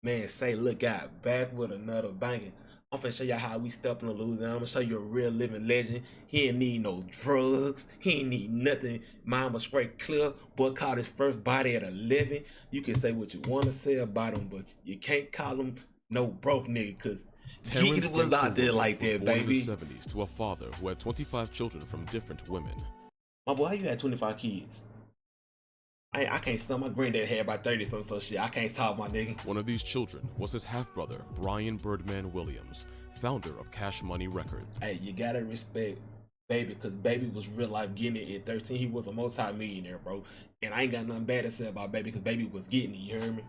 Man, say, look out, back with another banging. I'm finna show y'all how we step in the Louisiana. I'm gonna show you a real living legend. He ain't need no drugs. He ain't need nothing. Mine was straight clear. Boy caught his first body at 11. You can say what you want to say about him, but you can't call him no broke nigga, cause Terrance Giggidy was out there like that, was born baby. in the 70s to a father who had 25 children from different women. My boy, how you had 25 kids? I can't stump. My granddad had about 30 something, so shit. I can't talk, my nigga. One of these children was his half-brother, Brian Birdman Williams, founder of Cash Money Records. Hey, you gotta respect Baby, because Baby was real life getting it at 13. He was a multi-millionaire, bro. And I ain't got nothing bad to say about Baby, because Baby was getting it, you hear me?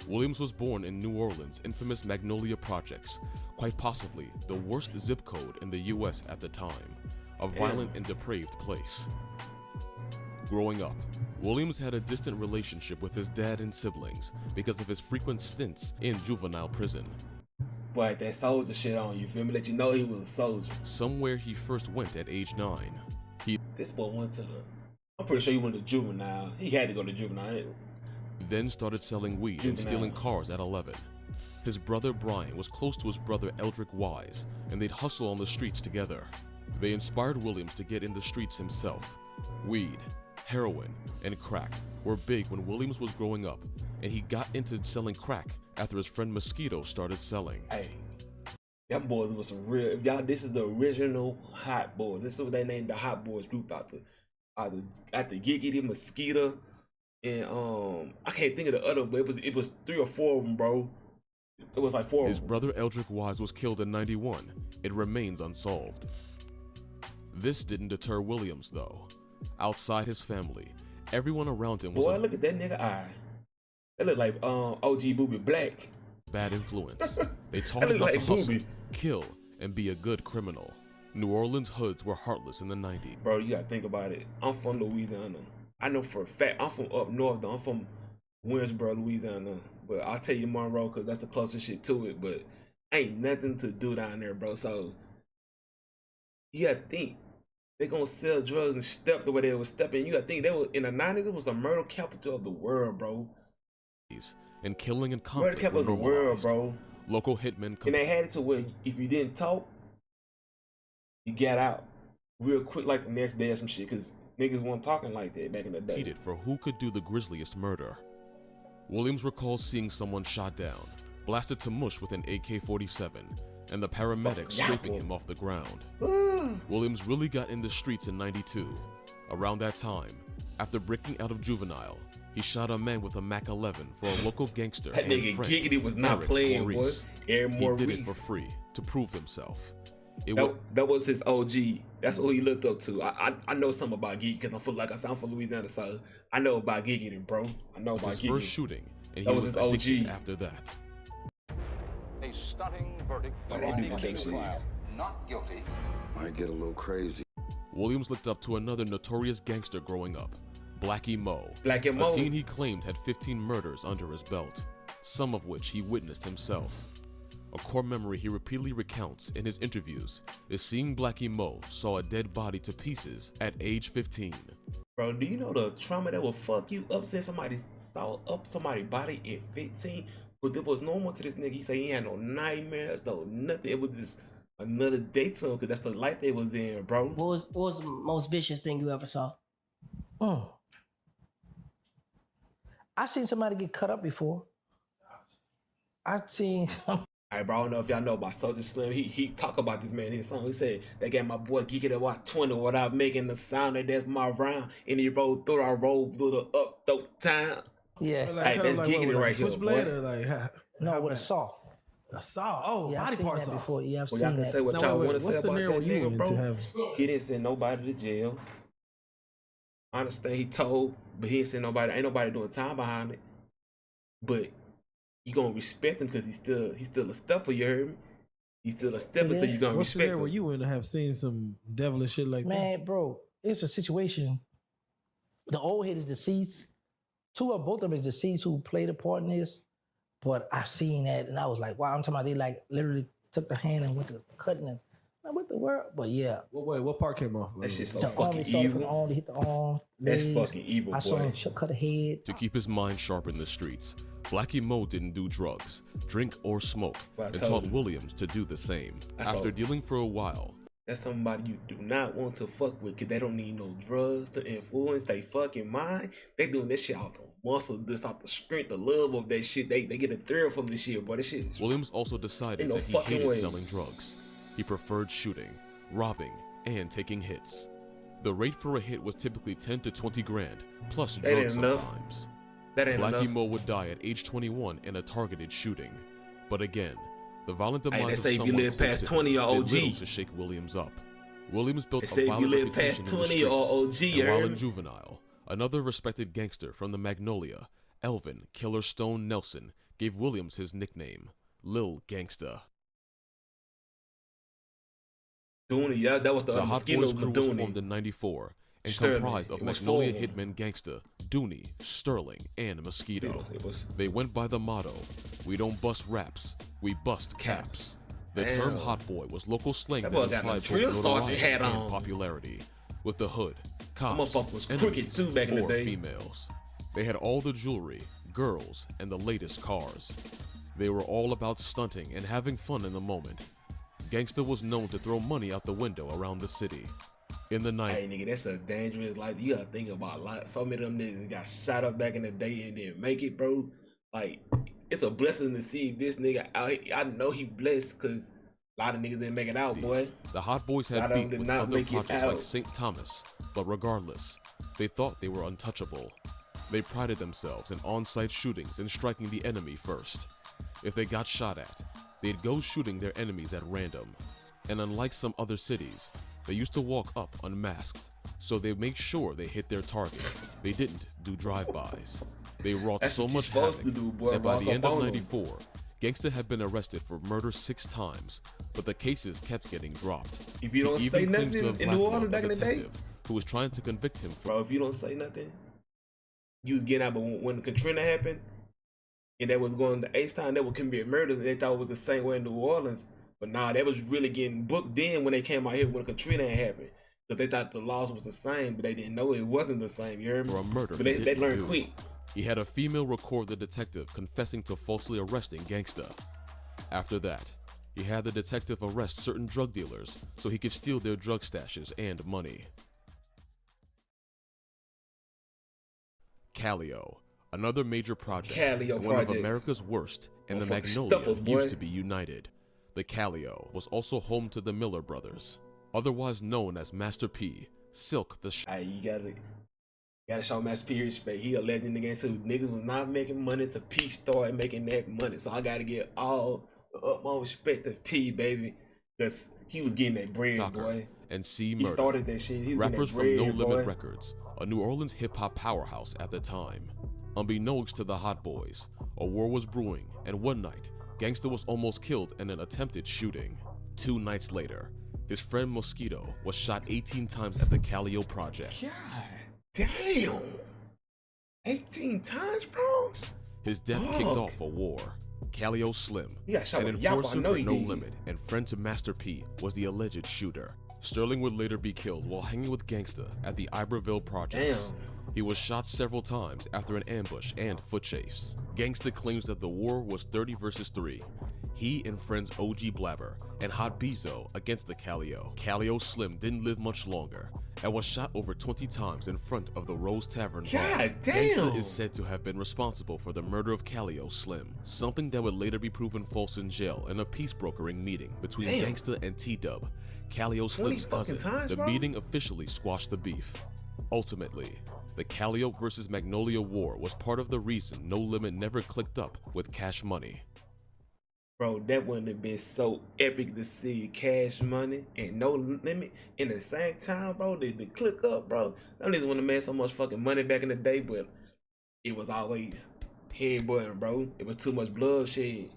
Williams was born in New Orleans' infamous Magnolia Projects, quite possibly the worst zip code in the U.S. at the time, a violent and depraved place. Growing up, Williams had a distant relationship with his dad and siblings because of his frequent stints in juvenile prison. Boy, that soldier shit on you, feel me? Let you know he was a soldier. Somewhere he first went at age 9. This boy went to the... I'm pretty sure he went to juvenile. He had to go to juvenile. He then started selling weed and stealing cars at 11. His brother Brian was close to his brother Eldrick Wise, and they'd hustle on the streets together. They inspired Williams to get in the streets himself. Weed, heroin, and crack were big when Williams was growing up, and he got into selling crack after his friend Mosquito started selling. Hey, them boys was some real... Y'all, this is the original Hot Boys. This is what they named the Hot Boys group after Giggidy, Mosquito, and I can't think of the other, but it was 3 or 4 of them, bro. It was like 4 of them. His brother Eldrick Wise was killed in '91. It remains unsolved. This didn't deter Williams, though. Outside his family, everyone around him was boy, look at that nigga eye. That look like OG Booby Black. Bad influence. They taught him not to hustle, kill, and be a good criminal. New Orleans hoods were heartless in the 90s. Bro, you gotta think about it. I'm from Louisiana. I know for a fact, I'm from up north though. I'm from Williamsburg, Louisiana. But I'll tell you Monroe, because that's the closest shit to it. But ain't nothing to do down there, bro. So you gotta think. They gonna sell drugs and step the way they was stepping. You gotta think they were in the 90s. It was the murder capital of the world, bro. And killing and conflict murder capital of the world, bro. Local hitmen. And they had it to where if you didn't talk, you got out real quick, like the next day or some shit. Cause niggas weren't talking like that back in the day. Competed for who could do the grisliest murder. Williams recalls seeing someone shot down, blasted to mush with an AK-47. And the paramedics scraping him off the ground. Williams really got in the streets in '92. Around that time, after breaking out of juvenile, he shot a man with a Mac-11 for a local gangster. That nigga Giggidy was not playing, boy. He did it for free to prove himself. That was his OG. That's what he looked up to. I know something about Giggidy because I'm from Louisiana, so I know about Giggidy, bro. I know about Giggidy. His first shooting, and that he was his OG after that. A stunning verdict. Not guilty. Might get a little crazy. Williams looked up to another notorious gangster growing up, Blackie Moe. Blackie Moe. A teen he claimed had 15 murders under his belt, some of which he witnessed himself. A core memory he repeatedly recounts in his interviews is seeing Blackie Moe saw a dead body to pieces at age 15. Bro, do you know the trauma that will fuck you up seeing somebody saw up somebody's body at 15? But it was normal to this nigga. He said he had no nightmares, no nothing. It was just another day to him because that's the life they was in, bro. What was the most vicious thing you ever saw? I seen somebody get cut up before. I seen. Alright, bro, I don't know if y'all know about Soulja Slim. He talk about this man in his song. He said they got my boy Giggidy at what 20 without making the sound that that's my round. And he rolled through, I rolled through the up dope time. Yeah. Like, hey, that's like, Giggidy right here, switchblade boy. or like No, with a saw. A saw. Oh, yeah, body parts off. before. Yeah, I've Well, seen y'all can that. say what y'all want to say about that nigga, bro. He didn't send nobody to jail. I understand he told, but he didn't send nobody. Ain't nobody doing time behind it. But you gonna respect him because he's still a stepper. You heard me? He's still a stepper, so you gonna What's respect there him. where you in to have seen some devilish shit like that? Man, bro, it's a situation. The old head is deceased. Both of them is deceased who played a part in this. But I seen that and I was like, wow, I'm talking about they like literally took the hand and went to cutting it. What the world? But yeah. What part came off? That shit's so The arm, fucking he started from the evil. arm, he hit the arm. That's legs. fucking evil, I saw boy. him cut a head. To keep his mind sharp in the streets, Blackie Moe didn't do drugs, drink, or smoke, Well, I and told taught him. Williams to do the same. That's After all. dealing for a while, That's somebody you do not want to fuck with, because they don't need no drugs to influence they fucking mind. They doing this shit off the muscle, just off the strength, the love of that shit. They get a thrill from this shit, boy. This shit is... Williams also decided Ain't no that he fucking hated way. selling drugs. He preferred shooting, robbing, and taking hits. The rate for a hit was typically 10 to 20 grand, plus That ain't drugs enough. sometimes. That ain't Blackie enough. Moe would die at age 21 in a targeted shooting. But again, the violent Hey, they demise say of if you someone live close past to 20 him or did OG. little to shake Williams up. Williams built They a say if you violent live past reputation in the 20 or streets, OG, you and while heard in me? juvenile, another respected gangster from the Magnolia, Elvin Killer Stone Nelson, gave Williams his nickname, Lil Gangsta. Dooney, yeah, that was the The Hot mosquito Boys crew was formed Dooney. in '94 and Sterling. comprised of It was Magnolia formed. hitmen Gangsta, Dooney, Sterling, and Mosquito. It was... They went by the motto, "We don't bust raps, we bust caps." The term Damn. hot boy was local slang That that boy got a implied drill both sergeant notoriety hat and on. popularity. With the hood, cops, motherfucker was enemies, crooked too back in the or day. females. They had all the jewelry, girls, and the latest cars. They were all about stunting and having fun in the moment. Gangsta was known to throw money out the window around the city. In the night, Hey, nigga, that's a dangerous life. You gotta think about, like, so many of them niggas got shot up back in the day and didn't make it, bro. Like, it's a blessing to see this nigga out here. I know he blessed, because a lot of niggas didn't make it out, boy. the Hot Boys A lot had of them beef did with not other make it projects like out. St. Thomas, but regardless, they thought they were untouchable. They prided themselves in on-site shootings and striking the enemy first. If they got shot at, they'd go shooting their enemies at random. And unlike some other cities, they used to walk up unmasked, so they make sure they hit their target. They didn't do drive-bys. They wrought That's so what much you're supposed havoc to do, boy. that by Walk the end up of on 'em. '94, Gangsta had been arrested for murder 6 times, but the cases kept getting dropped. If you don't He say even claims nothing to have in New blackmailed Orleans a back in the day, detective who was trying to convict him for bro, if you don't say nothing, you was getting out. But when Katrina happened, and that was going to H-Town, that was commit murders, and they thought it was the same way in New Orleans. But nah, that was really getting booked then when they came out here when Katrina had happened. But they thought the laws was the same, but they didn't know it wasn't the same. You heard me? a murder But he they didn't learned do. quick. He had a female record the detective confessing to falsely arresting Gangsta. After that, he had the detective arrest certain drug dealers so he could steal their drug stashes and money. Callio, another major project, Callio and one of projects. America's worst, and the Motherfucking Magnolia stuffers, boy. used to be united. The Callio was also home to the Miller brothers, otherwise known as Master P, Silk the Hey, you gotta show Master P respect. He a legend again too. Niggas was not making money to P started making that money. So I gotta give all the utmost respect to P, baby. Cause he was getting that bread, Shocker, boy. and C He Murder. started that shit. He was Rappers from getting No that bread, Limit boy. Records, a New Orleans hip-hop powerhouse at the time. Unbeknownst to the Hot Boys, a war was brewing, and one night, Gangsta was almost killed in an attempted shooting. 2 nights later, his friend Mosquito was shot 18 times at the Callio Project. God damn. 18 times, bro? His death kicked off a war. Callio Slim, He got shot an with Yapa, I enforcer know for he No did. Limit and friend to Master P, was the alleged shooter. Sterling would later be killed while hanging with Gangsta at the Iberville Projects. Damn. He was shot several times after an ambush and foot chase. Gangsta claims that the war was 30 versus 3. He and friends OG Blabber and Hot Bezo against the Callio. Callio Slim didn't live much longer and was shot over 20 times in front of the Rose Tavern bar. God damn. Gangsta is said to have been responsible for the murder of Callio Slim, something that would later be proven false in jail in a peace brokering meeting between Damn. Gangsta and T-Dub, Callio 20 Slim's fucking cousin. times, The bro? meeting officially squashed the beef. Ultimately, the Callio versus Magnolia War was part of the reason No Limit never clicked up with Cash Money. Bro, that wouldn't have been so epic to see Cash Money and No Limit in the same time, bro. They click up, bro. Them niggas wouldn't have made so much fucking money back in the day, but it was always headbutting, bro. It was too much bloodshed.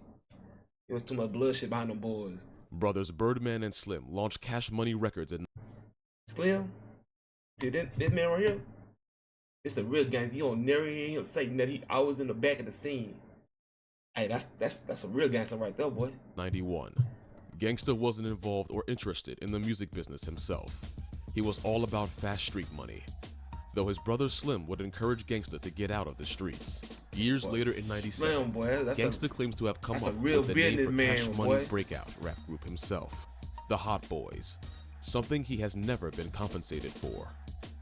It was too much bloodshed behind them boys. Brothers Birdman and Slim launched Cash Money Records in Slim, see this man right here? It's a real gangster. You don't never hear him say that. He always in the back of the scene. Hey, that's a real gangster right there, boy. 91. Gansta wasn't involved or interested in the music business himself. He was all about fast street money, though his brother Slim would encourage Gansta to get out of the streets. Years later in '97, Gansta claims to have come up with the name for Cash Money's breakout rap group himself, the Hot Boys, something he has never been compensated for.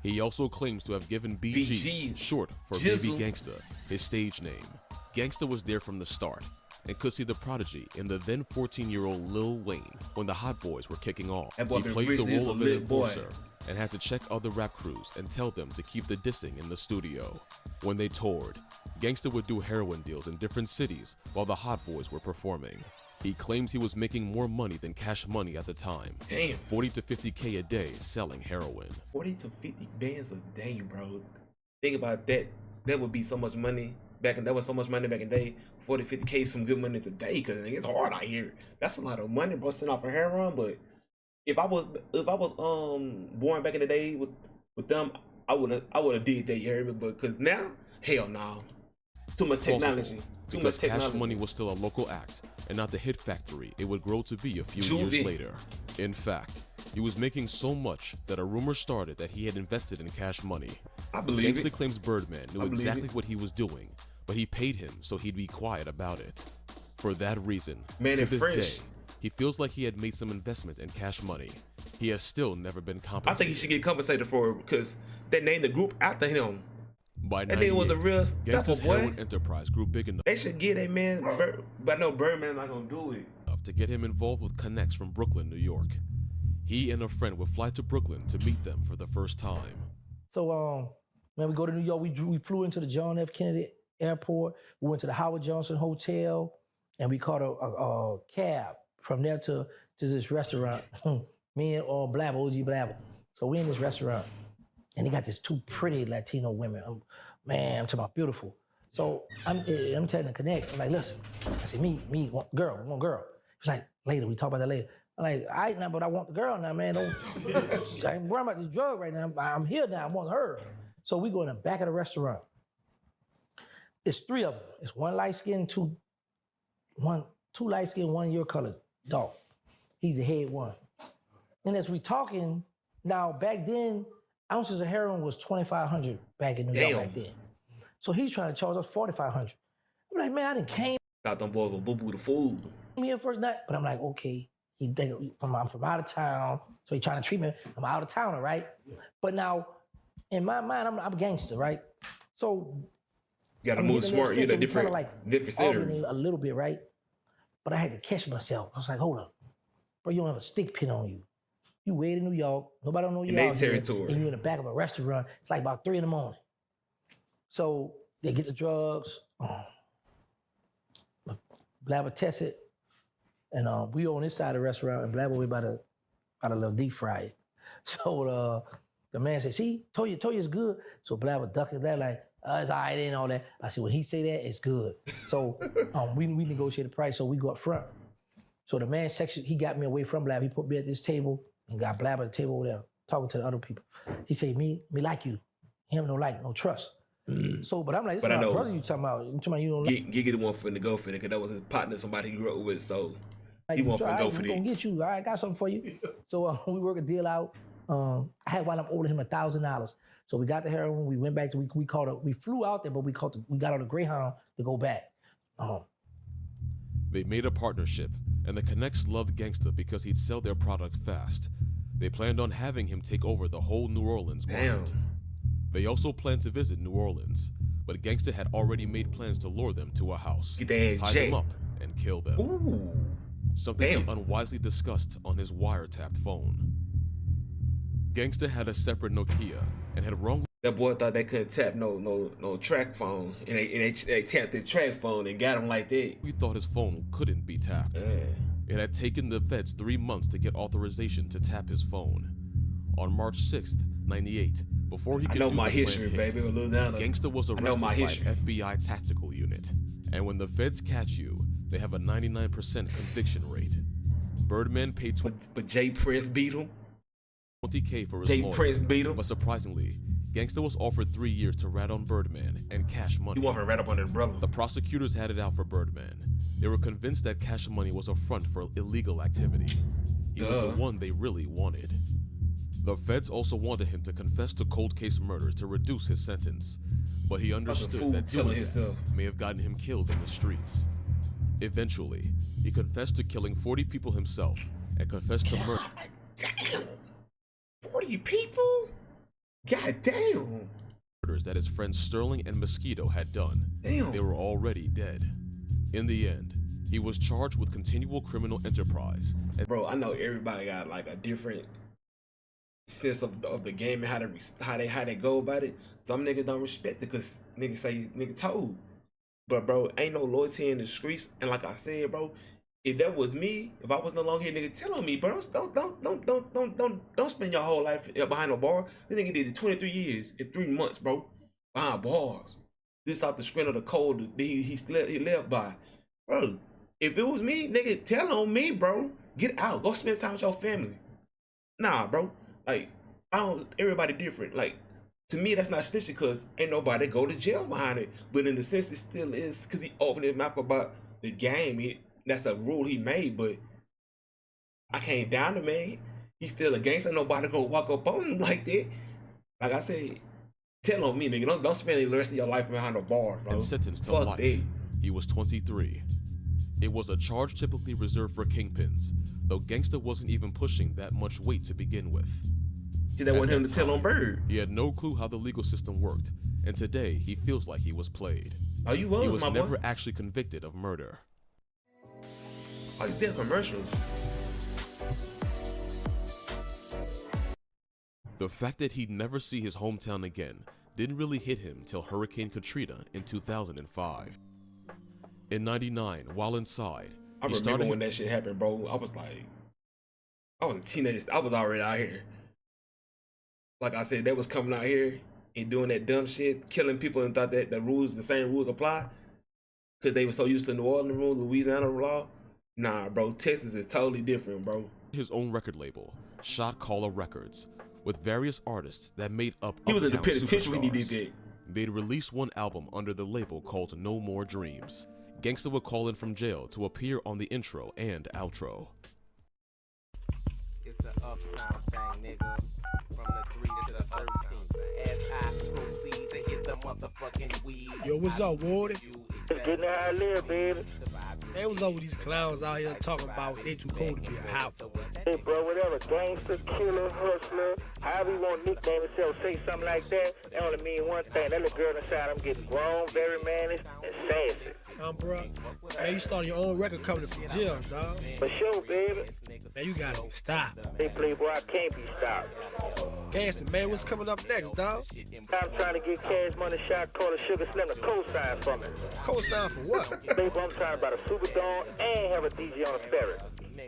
He also claims to have given BG, short for Baby Gangsta, his stage name. Gansta was there from the start and could see the prodigy in the then 14-year-old Lil Wayne when the Hot Boys were kicking off. He played the role of an enforcer and had to check other rap crews and tell them to keep the dissing in the studio. When they toured, Gansta would do heroin deals in different cities while the Hot Boys were performing. He claims he was making more money than Cash Money at the time. Damn. 40 to 50K a day selling heroin. 40 to 50 bands a day, bro. Think about that. That would be so much money. That was so much money back in the day. 40, 50K is some good money today, because it's hard out here. That's a lot of money, bro, sitting off a heroin. But if I was born back in the day with them, I would have did that, you heard me? But because now, hell no. Too much technology. Too much technology. Cash Money was still a local act and not the hit factory it would grow to be a few years later. In fact, he was making so much that a rumor started that he had invested in Cash Money. I believe Gangsta it. claims Birdman knew exactly what he was doing, but he paid him so he'd be quiet about it. For that reason, to this day, he feels like he had made some investment in Cash Money. He has still never been compensated. I think he should get compensated for it, because they named the group after him. By that nigga was a real Gangsta's heroin enterprise grew big enough. They should get a man, but I know Birdman not gonna do it. To get him involved with connects from Brooklyn, New York. He and a friend would fly to Brooklyn to meet them for the first time. So, when we go to New York, we flew into the John F. Kennedy Airport. We went to the Howard Johnson Hotel, and we caught a cab from there to this restaurant. Me and Blabber, OG Blabber. So we in this restaurant, and they got these two pretty Latino women. I'm talking about beautiful. So I'm telling the connect. I'm like, listen. I said, me, one girl. She's like, later. We talk about that later. I'm like, all right now, but I want the girl now, man. I ain't worrying about this drug right now. I'm here now. I want her. So we go in the back of the restaurant. It's three of them. It's one light skinned, two light skinned, one your colored dog. He's the head one. And as we talking, now back then, ounces of heroin was $2,500 back in New York back then. So he's trying to charge us $4,500. I'm like, man, I done came. Thought them boys were boo-boo the food. Me in first night, but I'm like, okay. He think I'm from out of town, so he trying to treat me. I'm out of towner, right? But now, in my mind, I'm a gangster, right? So you gotta move smart. You're in a different center. A little bit, right? But I had to catch myself. I was like, hold up, bro, you don't have a stick pin on you. You way to New York. Nobody don't know you out here. And you're in the back of a restaurant. It's like about 3 a.m. So they get the drugs. Blabber tests it. And we on this side of the restaurant, and Blabber, we about to little deep fry it. So the man said, see, told you it's good. So Blabber ducked it there like, it's all right, ain't all that. I said, when he say that, it's good. So we negotiated the price, so we go up front. So the man section, he got me away from Blabber. He put me at this table and got Blabber at the table over there, talking to the other people. He said, me like you. Him no like, no trust. So, but I'm like, this is my brother you talking about. You talking about you don't like. Giggidy one for the go for it, because that was his partner, somebody he grew up with, so he want for the go for it. I'm gonna get you. All right, I got something for you. So we work a deal out. I had wound up owing him $1,000. So we got the heroin. We went back to we flew out there, but we got on a Greyhound to go back. They made a partnership, and the Connects loved Gangsta because he'd sell their product fast. They planned on having him take over the whole New Orleans market. They also planned to visit New Orleans, but Gangsta had already made plans to lure them to a house, tie them up, and kill them. Ooh. Something he unwisely discussed on his wiretapped phone. Gangsta had a separate Nokia and had wrongly. That boy thought they couldn't tap no track phone, and they tapped the track phone and got him like that. We thought his phone couldn't be tapped. It had taken the feds 3 months to get authorization to tap his phone. On March 6th, '98, before he could do my the history, baby. Gangsta was arrested by an FBI tactical unit. And when the feds catch you, they have a 99% conviction rate. Birdman paid but Jay Prince beat him. $20K for his Jay lawyer. Prince beat him. But surprisingly, Gangsta was offered 3 years to rat on Birdman and Cash Money. You want to rat up on his brother. The prosecutors had it out for Birdman. They were convinced that Cash Money was a front for illegal activity. He was the one they really wanted. The feds also wanted him to confess to cold case murders to reduce his sentence, but he understood that doing that may have gotten him killed in the streets. Eventually, he confessed to killing 40 people himself and confessed to murder. Damn! 40 people? God damn! Murders that his friends Sterling and Mosquito had done. Damn. They were already dead. In the end, he was charged with continual criminal enterprise. Bro, I know everybody got like a different sense of the game and how they go about it. Some niggas don't respect it because niggas say nigga told. But bro, ain't no loyalty in the streets. And like I said, bro, if that was me, if I was no longer here, nigga, tell on me, bro. Don't spend your whole life behind a bar. This nigga did it 23 years in 3 months, bro, behind bars. This off the strength of the code that he left by, bro. If it was me, nigga, tell on me, bro. Get out, go spend time with your family. Nah, bro. Like, everybody different. Like, to me, that's not snitching because ain't nobody go to jail behind it. But in the sense, it still is because he opened his mouth about the game. That's a rule he made, but I came down to man. He's still a gangster. Nobody gonna walk up on him like that. Like I said, tell on me, nigga. Don't spend the rest of your life behind a bar, bro. And sentenced to Fuck life. that. He was 23. It was a charge typically reserved for kingpins, though Gansta wasn't even pushing that much weight to begin with. See, they want him to tell on Bird. He had no clue how the legal system worked, and today he feels like he was played. Oh, you was, he was my never boy. actually convicted of murder. Oh, he's still commercials. The fact that he'd never see his hometown again didn't really hit him till Hurricane Katrina in 2005. In '99, while inside, I remember when that shit happened, bro. I was a teenager. I was already out here. Like I said, they was coming out here and doing that dumb shit, killing people, and thought that the same rules apply because they were so used to New Orleans rule, Louisiana law. Nah, bro, Texas is totally different, bro. His own record label, Shot Caller Records, with various artists that made up He was in the uptown penitentiary when he did superstars. that. They'd release one album under the label called No More Dreams. Gansta would call in from jail to appear on the intro and outro. It's an uptown thing, nigga. From the 3 to the 13. As I proceed to hit the motherfucking weed. Yo, what's up, Warden? Getting how I live, baby. Hey, what's up with these clowns out here talking about they too cold to be a house? Hey, bro, whatever. Gangster, killer, hustler, however you want to nickname yourself, say something like that. That only mean one thing. That little girl inside, I'm getting grown, very mannish, and sassy. Bro, man, you started your own record coming from jail, dog. For sure, baby. Man, you gotta be stopped. Hey, playboy, I can't be stopped. Gansta, man, what's coming up next, dog? I'm trying to get Cash Money, Shot Caller, Sugar Slim to co-sign for me. Co-sign for what? Baby, I'm trying about a Superdome and have a DJ on a ferry.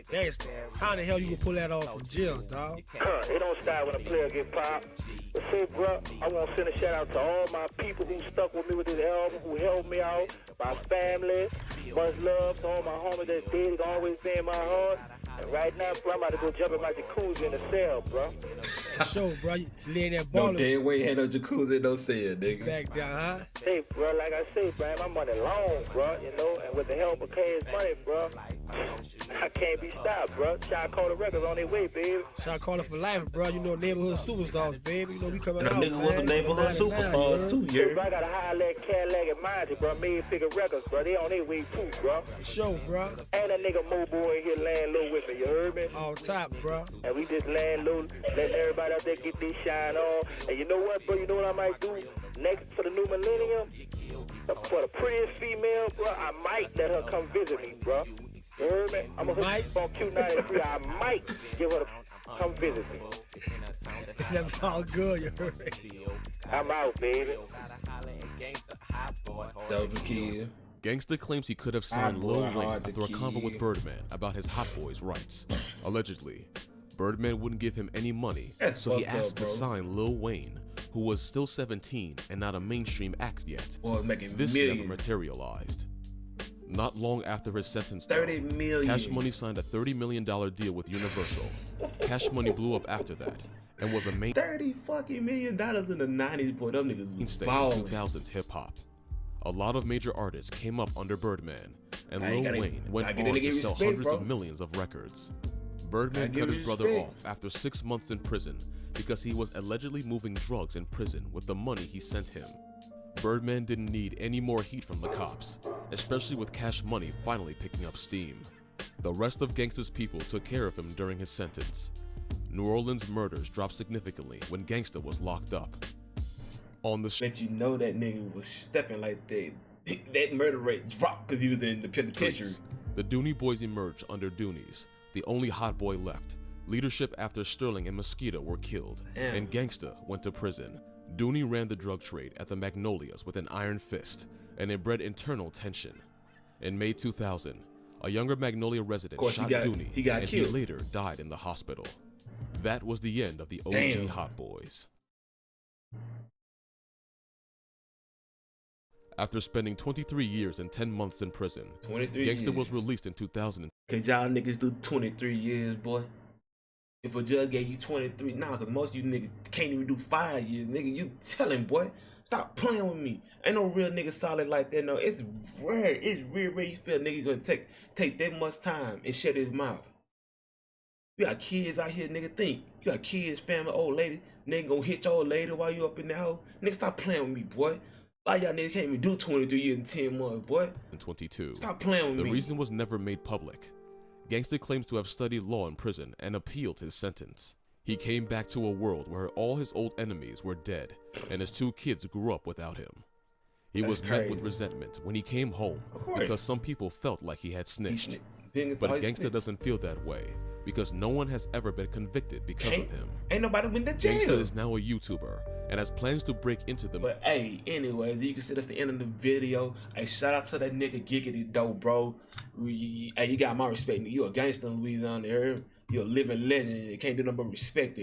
Gansta, how in the hell you gonna pull that off from jail, dog? It don't stop when a player get popped. But say, bro, I want to send a shout out to all my people who stuck with me with this album, who helped me out, my family, much love to all my homies that did always be in my heart. And right now, bro, I'm about to go jump in my jacuzzi in the cell, bro. For sure, bro. You lay in that ball. No damn way had no jacuzzi in no cell, nigga. Back down, huh? Hey, bro, like I say, bro, my money long, bro, you know, and with the help of Cash Money, bro, I can't be stopped, bro. Shot Caller Records on their way, baby. Shot Caller for life, bro. You know, neighborhood superstars, baby. You know, we coming And out, them niggas was some neighborhood superstars, too, Hey, yeah. bro, I got a Highlander, Cadillac, and Monty, bro. Made figure records, bro. They on their way, too, bro. For sure, bro. And that nigga Mo Boy in here laying low with me, you heard me? All top, bro. And we just laying low, letting everybody out there get this shine on. And you know what, bro? You know what I might do? Next, for the new millennium, for the prettiest female, bro, I might let her come visit me, bro. You heard me? I'm gonna hook on Q93. I might give her to come visit me. That's all good, you heard me. I'm out, baby. Double kill. Gansta claims he could have signed Lil Wayne after a convo with Birdman about his Hot Boys rights. Allegedly, Birdman wouldn't give him any money, so he asked to sign Lil Wayne, who was still 17 and not a mainstream act yet. This never materialized. Not long after his sentence, $30 million. Cash Money signed a $30 million deal with Universal. Cash Money blew up after that and was a main $30 fucking million in the 90s, boy. Them niggas was mainstay balling. of 2000s hip hop. A lot of major artists came up under Birdman, and I Lil gotta- Wayne I went gotta on to give sell respect, hundreds bro. of millions of records. Birdman Gotta give cut his brother respect. off after 6 months in prison because he was allegedly moving drugs in prison with the money he sent him. Birdman didn't need any more heat from the cops, especially with Cash Money finally picking up steam. The rest of Gangsta's people took care of him during his sentence. New Orleans murders dropped significantly when Gansta was locked up. On the Let you know that nigga was stepping like that. That murder rate dropped because he was in the penitentiary. streets, the Dooney Boys emerged under Dooney's, the only hot boy left. Leadership after Sterling and Mosquito were killed, Damn. and Gansta went to prison. Dooney ran the drug trade at the Magnolias with an iron fist, and it bred internal tension. In May 2000, a younger Magnolia resident Of course, shot he got Dooney, and killed. he later died in the hospital. That was the end of the OG Damn. Hot Boys. After spending 23 years and 10 months in prison, 23 Gansta years. was released in 2000. Cause y'all niggas do 23 years, boy. If a judge gave you 23, nah, cause most of you niggas can't even do 5 years, nigga. You tellin', boy. Stop playing with me. Ain't no real nigga solid like that, no. It's rare. It's real rare you feel a nigga gonna take that much time and shut his mouth. You got kids out here, nigga. Think. You got kids, family, old lady. Nigga gonna hit your old lady while you up in that hole. Nigga, stop playing with me, boy. A lot of y'all niggas can't even do 23 years and 10 months, boy. 22. Stop playing with The me. reason was never made public. Gansta claims to have studied law in prison and appealed his sentence. He came back to a world where all his old enemies were dead, and his 2 kids grew up without him. He That's was met with crazy. resentment when he came home Of course. because some people felt like he had snitched. But But Gansta doesn't feel that way because no one has ever been convicted because of him. Ain't nobody went to jail. Gansta is now a YouTuber and has plans to break into the But hey, anyways, you can see that's the end of the video. Hey, shout out to that nigga Giggidy though, bro. Hey, you got my respect. You a gangster in Louisiana. You a living legend. You can't do nothing but respect it.